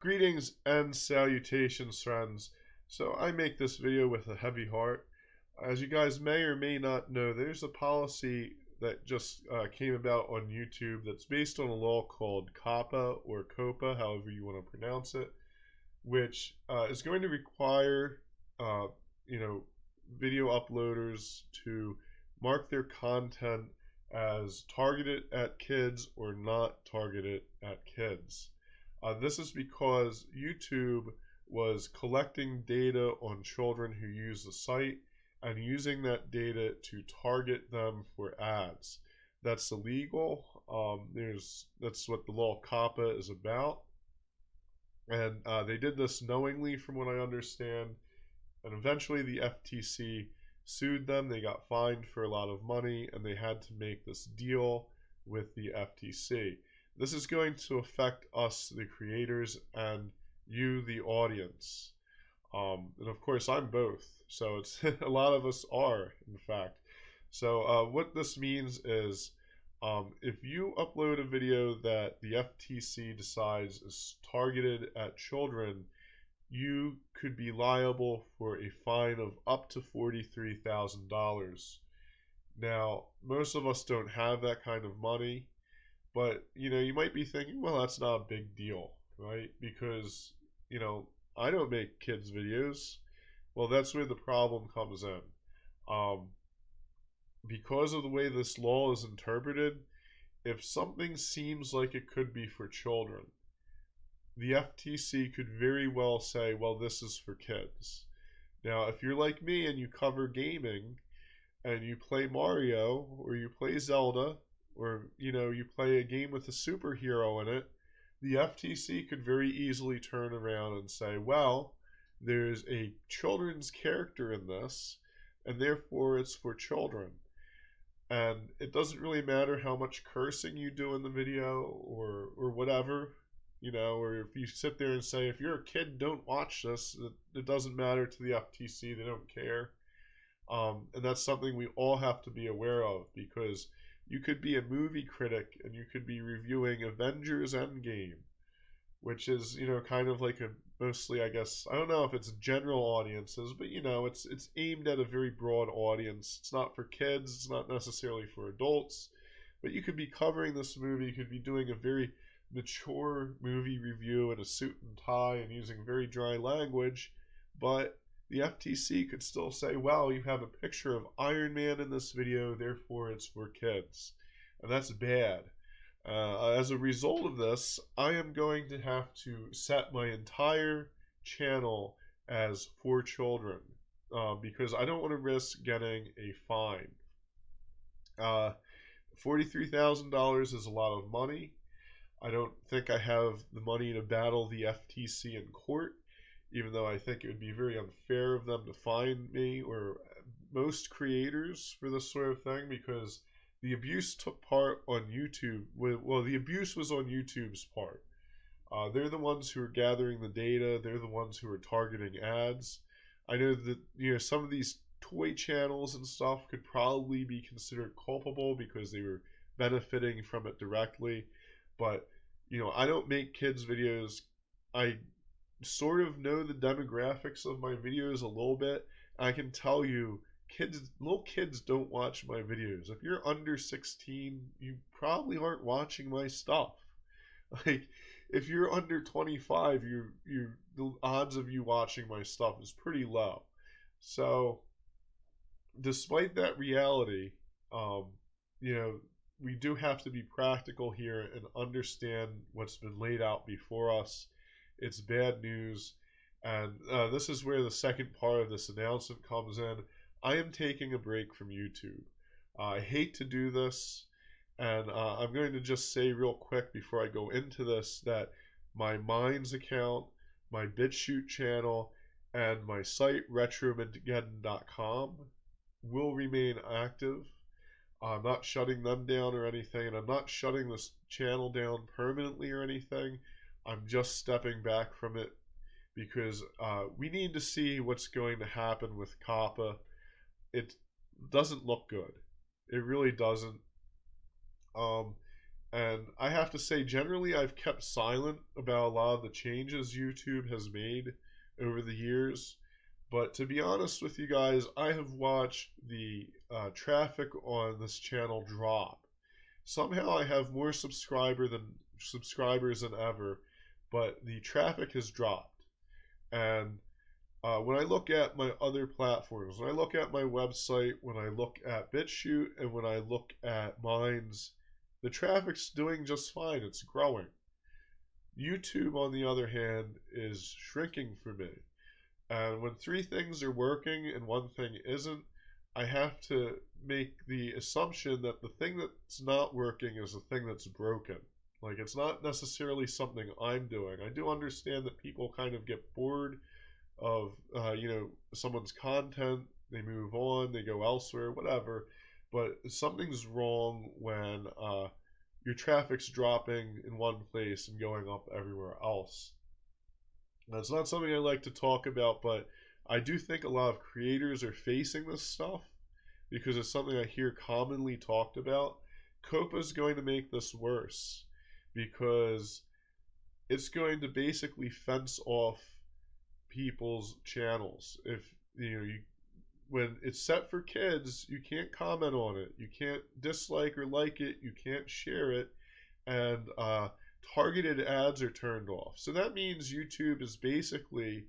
Greetings and salutations, friends. So I make this video with a heavy heart. As you guys may or may not know, there's a policy that just came about on YouTube that's based on a law called COPPA or COPPA, however you want to pronounce it, which is going to require, uh, you know, video uploaders to mark their content as targeted at kids or not targeted at kids. This is because YouTube was collecting data on children who use the site and using that data to target them for ads. That's illegal. That's what the law COPPA is about, and they did this knowingly, from what I understand. And eventually, the FTC sued them. They got fined for a lot of money, and they had to make this deal with the FTC. This is going to affect us, the creators, and you, the audience. And of course, I'm both. So it's a lot of us are, in fact. So what this means is if you upload a video that the FTC decides is targeted at children, you could be liable for a fine of up to $43,000. Now, most of us don't have that kind of money. But, you might be thinking, well, that's not a big deal, right? Because, I don't make kids' videos. Well, that's where the problem comes in. Because of the way this law is interpreted, if something seems like it could be for children, the FTC could very well say, well, this is for kids. Now, if you're like me and you cover gaming and you play Mario or you play Zelda, or you play a game with a superhero in it, the FTC could very easily turn around and say, well, there's a children's character in this, and therefore it's for children. And it doesn't really matter how much cursing you do in the video or whatever, or if you sit there and say, if you're a kid, don't watch this, it doesn't matter to the FTC, they don't care. And that's something we all have to be aware of, because you could be a movie critic and you could be reviewing Avengers Endgame, which is, kind of like a mostly, I guess, I don't know if it's general audiences, but it's aimed at a very broad audience. It's not for kids, it's not necessarily for adults, but you could be covering this movie, you could be doing a very mature movie review in a suit and tie and using very dry language, but the FTC could still say, well, you have a picture of Iron Man in this video, therefore it's for kids. And that's bad. As a result of this, I am going to have to set my entire channel as for children, because I don't want to risk getting a fine. $43,000 is a lot of money. I don't think I have the money to battle the FTC in court, even though I think it would be very unfair of them to fine me or most creators for this sort of thing, because the abuse took part on YouTube. Well, the abuse was on YouTube's part. They're the ones who are gathering the data. They're the ones who are targeting ads. I know that some of these toy channels and stuff could probably be considered culpable because they were benefiting from it directly. But I don't make kids videos. I sort of know the demographics of my videos a little bit. I can tell you, little kids don't watch my videos. If you're under 16, you probably aren't watching my stuff. Like, if you're under 25, the odds of you watching my stuff is pretty low. So, despite that reality, we do have to be practical here and understand what's been laid out before us. It's bad news, and this is where the second part of this announcement comes in. I am taking a break from YouTube. I hate to do this, and I'm going to just say real quick before I go into this that my Minds account, my BitChute channel, and my site retromageddon.com will remain active. I'm not shutting them down or anything, and I'm not shutting this channel down permanently or anything. I'm just stepping back from it because we need to see what's going to happen with COPPA. It doesn't look good. It really doesn't. And I have to say, generally, I've kept silent about a lot of the changes YouTube has made over the years. But to be honest with you guys, I have watched the traffic on this channel drop. Somehow I have more subscribers than ever, but the traffic has dropped. And when I look at my other platforms, when I look at my website, when I look at BitChute, and when I look at Minds, the traffic's doing just fine. It's growing. YouTube, on the other hand, is shrinking for me. And when three things are working and one thing isn't, I have to make the assumption that the thing that's not working is the thing that's broken. Like, it's not necessarily something I'm doing. I do understand that people kind of get bored of someone's content, they move on, they go elsewhere, whatever. But something's wrong when your traffic's dropping in one place and going up everywhere else. That's not something I like to talk about, but I do think a lot of creators are facing this stuff because it's something I hear commonly talked about. COPPA is going to make this worse because it's going to basically fence off people's channels. If when it's set for kids, you can't comment on it, you can't dislike or like it, you can't share it, and targeted ads are turned off. So that means YouTube is basically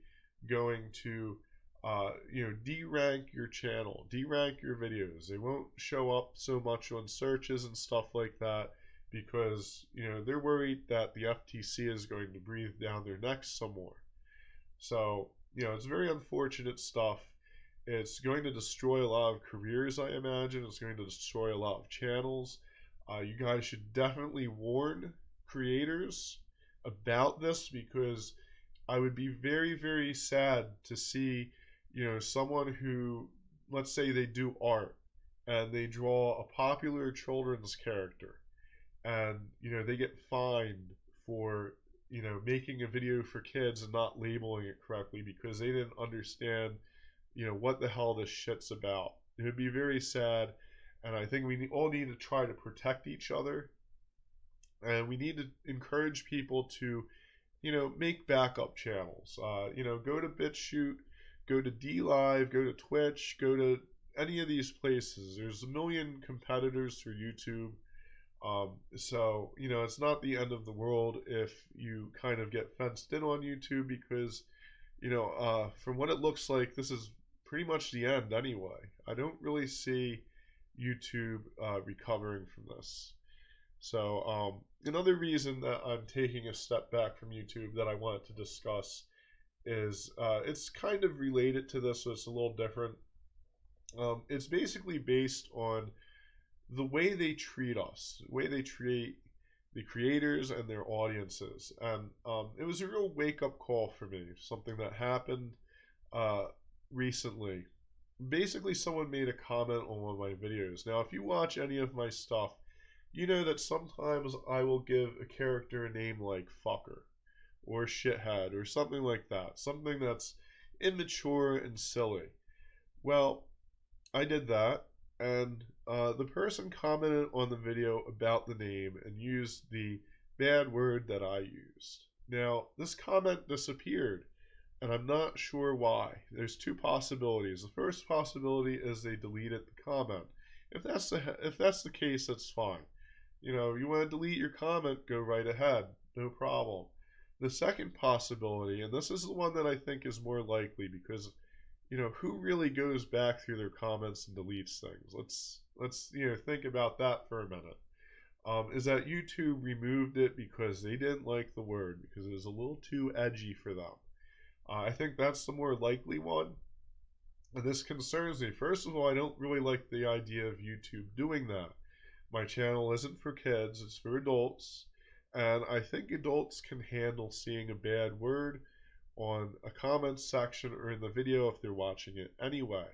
going to derank your channel, derank your videos. They won't show up so much on searches and stuff like that because they're worried that the FTC is going to breathe down their necks some more. So it's very unfortunate stuff. It's going to destroy a lot of careers, I imagine. It's going to destroy a lot of channels. You guys should definitely warn creators about this because I would be very, very sad to see, someone who, let's say they do art and they draw a popular children's character and, they get fined for, making a video for kids and not labeling it correctly because they didn't understand, what the hell this shit's about. It would be very sad. And I think we all need to try to protect each other. And we need to encourage people to, make backup channels. Go to BitChute, go to DLive, go to Twitch, go to any of these places. There's a million competitors for YouTube. So, it's not the end of the world if you kind of get fenced in on YouTube because, from what it looks like, this is pretty much the end anyway. I don't really see YouTube recovering from this. So another reason that I'm taking a step back from YouTube that I wanted to discuss is it's kind of related to this, so it's a little different. It's basically based on the way they treat us, the way they treat the creators and their audiences. And it was a real wake-up call for me, something that happened recently. Basically, someone made a comment on one of my videos. Now, if you watch any of my stuff, you know that sometimes I will give a character a name like fucker or shithead or something like that. Something that's immature and silly. Well, I did that, and the person commented on the video about the name and used the bad word that I used. Now, this comment disappeared, and I'm not sure why. There's two possibilities. The first possibility is they deleted the comment. If that's the case, that's fine. You want to delete your comment, go right ahead, no problem. The second possibility, and this is the one that I think is more likely because who really goes back through their comments and deletes things? Let's think about that for a minute. Is that YouTube removed it because they didn't like the word, because it was a little too edgy for them. I think that's the more likely one. And this concerns me. First of all, I don't really like the idea of YouTube doing that. My channel isn't for kids, it's for adults. And I think adults can handle seeing a bad word on a comments section or in the video if they're watching it anyway.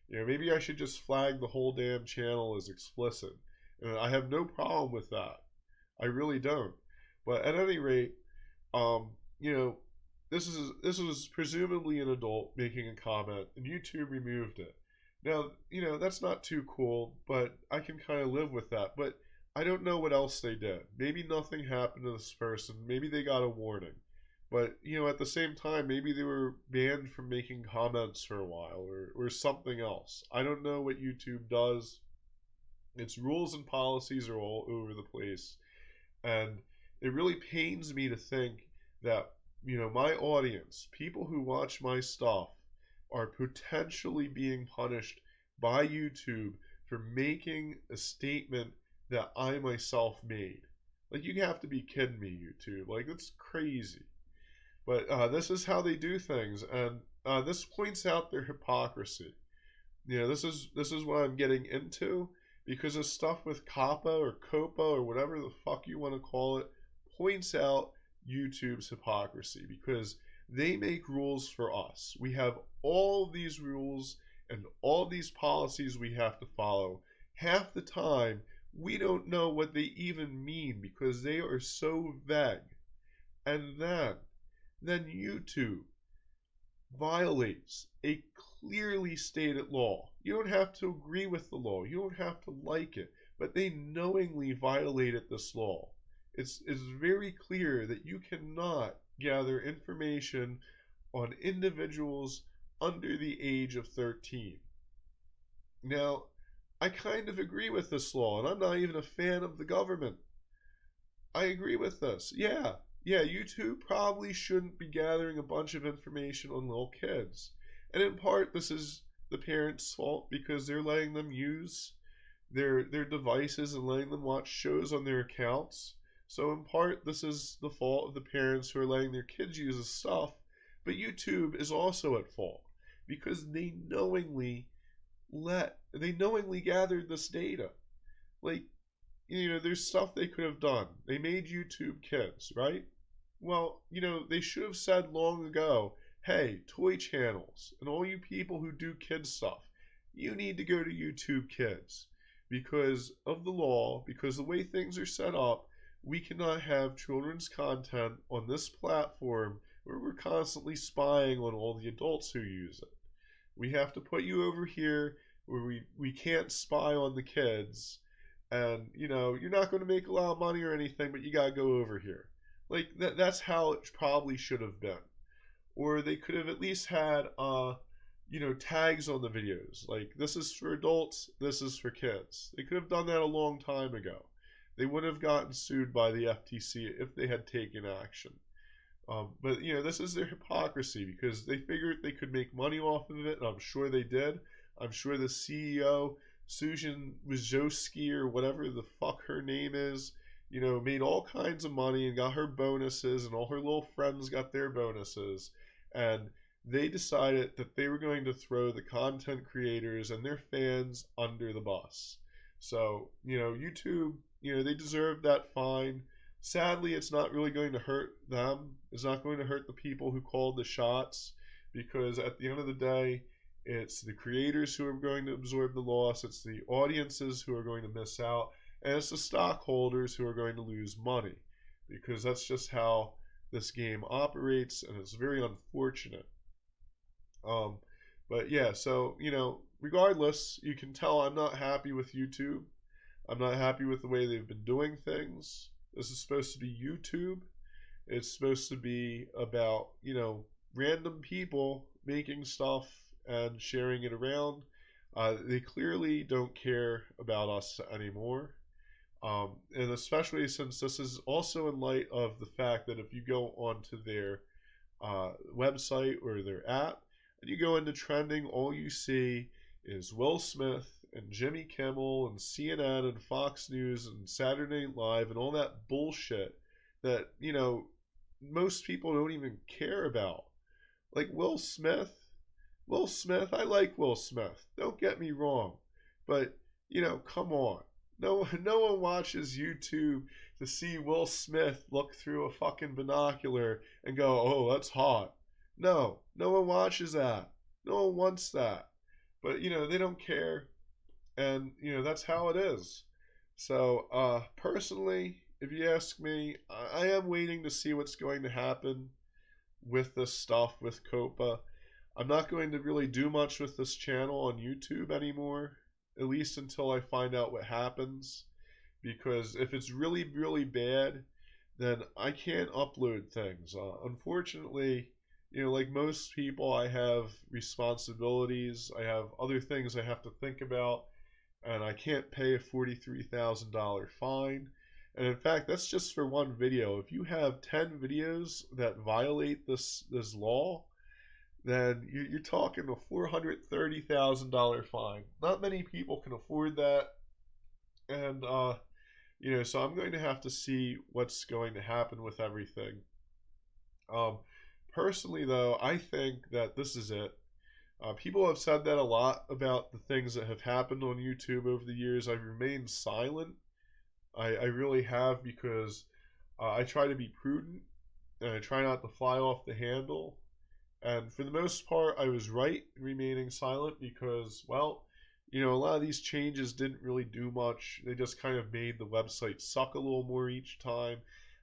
Maybe I should just flag the whole damn channel as explicit. And I have no problem with that. I really don't. But at any rate, this was presumably an adult making a comment, and YouTube removed it. Now, that's not too cool, but I can kind of live with that. But I don't know what else they did. Maybe nothing happened to this person. Maybe they got a warning. But, at the same time, maybe they were banned from making comments for a while or something else. I don't know what YouTube does. Its rules and policies are all over the place. And it really pains me to think that, my audience, people who watch my stuff, are potentially being punished by YouTube for making a statement that I myself made. Like, you have to be kidding me, YouTube. Like, that's crazy. But this is how they do things, and this points out their hypocrisy. This is what I'm getting into, because of stuff with COPPA or COPPA or whatever the fuck you want to call it points out YouTube's hypocrisy, because they make rules for us. We have all these rules and all these policies we have to follow. Half the time, we don't know what they even mean because they are so vague. And then YouTube violates a clearly stated law. You don't have to agree with the law. You don't have to like it. But they knowingly violated this law. It's very clear that you cannot gather information on individuals under the age of 13. Now, I kind of agree with this law, and I'm not even a fan of the government. I agree with this. Yeah, YouTube probably shouldn't be gathering a bunch of information on little kids. And in part, this is the parents' fault because they're letting them use their devices and letting them watch shows on their accounts. So in part, this is the fault of the parents who are letting their kids use this stuff. But YouTube is also at fault because they knowingly gathered this data. Like, there's stuff they could have done. They made YouTube Kids, right? Well, they should have said long ago, hey, toy channels and all you people who do kids stuff, you need to go to YouTube Kids because of the law, because the way things are set up, we cannot have children's content on this platform where we're constantly spying on all the adults who use it. We have to put you over here where we can't spy on the kids, and you're not going to make a lot of money or anything, but you got to go over here. Like, that's how it probably should have been. Or they could have at least had tags on the videos, like, this is for adults, this is for kids. They could have done that a long time ago. They wouldn't have gotten sued by the FTC if they had taken action. But this is their hypocrisy because they figured they could make money off of it, and I'm sure they did. I'm sure the CEO, Susan Wojcicki, or whatever the fuck her name is, made all kinds of money and got her bonuses, and all her little friends got their bonuses. And they decided that they were going to throw the content creators and their fans under the bus. So, YouTube, they deserve that fine. Sadly, it's not really going to hurt them. It's not going to hurt the people who called the shots, because at the end of the day, it's the creators who are going to absorb the loss. It's the audiences who are going to miss out. And it's the stockholders who are going to lose money, because that's just how this game operates, and it's very unfortunate. But yeah, so, regardless, you can tell I'm not happy with YouTube. I'm not happy with the way they've been doing things. This is supposed to be YouTube. It's supposed to be about, random people making stuff and sharing it around. They clearly don't care about us anymore. And especially since this is also in light of the fact that if you go onto their website or their app and you go into trending, all you see is Will Smith and Jimmy Kimmel and CNN and Fox News and Saturday Night Live and all that bullshit that, most people don't even care about. Like Will Smith, I like Will Smith. Don't get me wrong. But, come on. No one watches YouTube to see Will Smith look through a fucking binocular and go, oh, that's hot. No one watches that. No one wants that. But, they don't care. And, that's how it is. So, personally, if you ask me, I am waiting to see what's going to happen with this stuff with COPPA. I'm not going to really do much with this channel on YouTube anymore, at least until I find out what happens, because if it's really, really bad, then I can't upload things. Unfortunately, like most people, I have responsibilities. I have other things I have to think about, and I can't pay a $43,000 fine. And in fact, that's just for one video. If you have 10 videos that violate this law, then you're talking a $430,000 fine. Not many people can afford that, and so I'm going to have to see what's going to happen with everything. Um, Personally, though, I think that this is it. People have said that a lot about the things that have happened on YouTube over the years. I've remained silent. I really have, because I try to be prudent and I try not to fly off the handle. And for the most part, I was right in remaining silent because, well, a lot of these changes didn't really do much. They just kind of made the website suck a little more each time.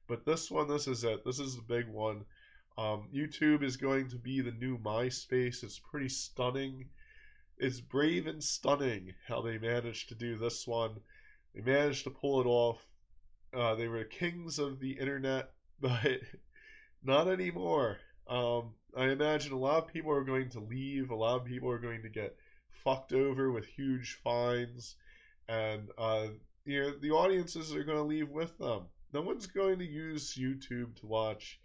But this one, this is it. This is the big one. YouTube is going to be the new MySpace. It's pretty stunning. It's brave and stunning how they managed to do this one. They managed to pull it off. They were kings of the internet, but not anymore. I imagine a lot of people are going to leave. A lot of people are going to get fucked over with huge fines, and the audiences are going to leave with them. No one's going to use YouTube to watch,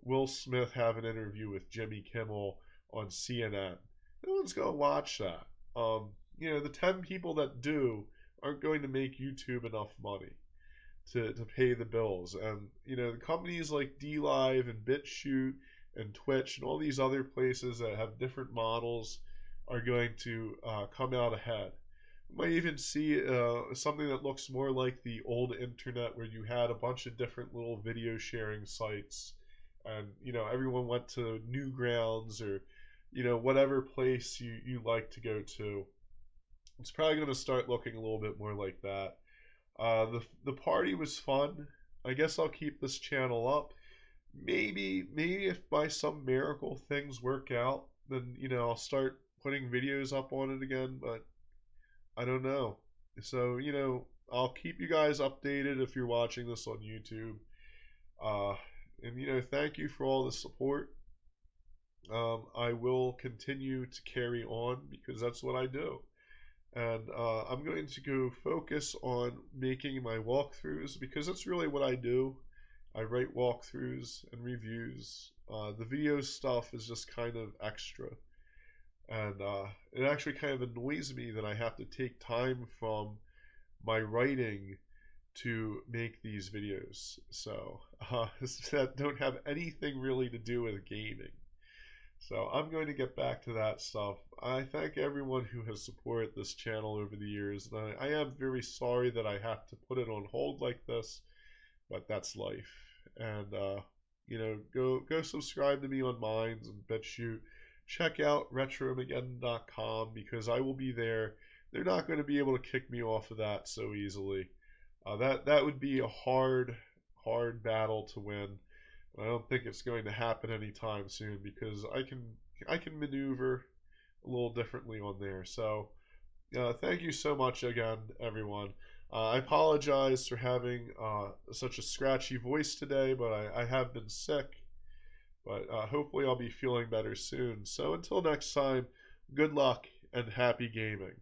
Will Smith have an interview with Jimmy Kimmel on CNN. No one's going to watch that. The 10 people that do aren't going to make YouTube enough money to pay the bills. And, the companies like DLive and BitChute and Twitch and all these other places that have different models are going to come out ahead. You might even see something that looks more like the old internet, where you had a bunch of different little video sharing sites, and everyone went to Newgrounds or whatever place you like to go to. It's probably going to start looking a little bit more like that. The party was fun. I guess I'll keep this channel up. Maybe if by some miracle things work out, then I'll start putting videos up on it again, but I don't know. So, I'll keep you guys updated if you're watching this on YouTube. And thank you for all the support. I will continue to carry on because that's what I do. And I'm going to go focus on making my walkthroughs, because that's really what I do. I write walkthroughs and reviews. The video stuff is just kind of extra. And it actually kind of annoys me that I have to take time from my writing to make these videos. So that don't have anything really to do with gaming. So I'm going to get back to that stuff. I thank everyone who has supported this channel over the years. And I am very sorry that I have to put it on hold like this, but that's life. And go subscribe to me on Minds and BitChute. Check out RetroMageddon.com, because I will be there. They're not going to be able to kick me off of that so easily. That would be a hard battle to win. I don't think it's going to happen anytime soon, because I can maneuver a little differently on there. So thank you so much again, everyone. I apologize for having such a scratchy voice today, but I have been sick. But hopefully I'll be feeling better soon. So until next time, good luck and happy gaming.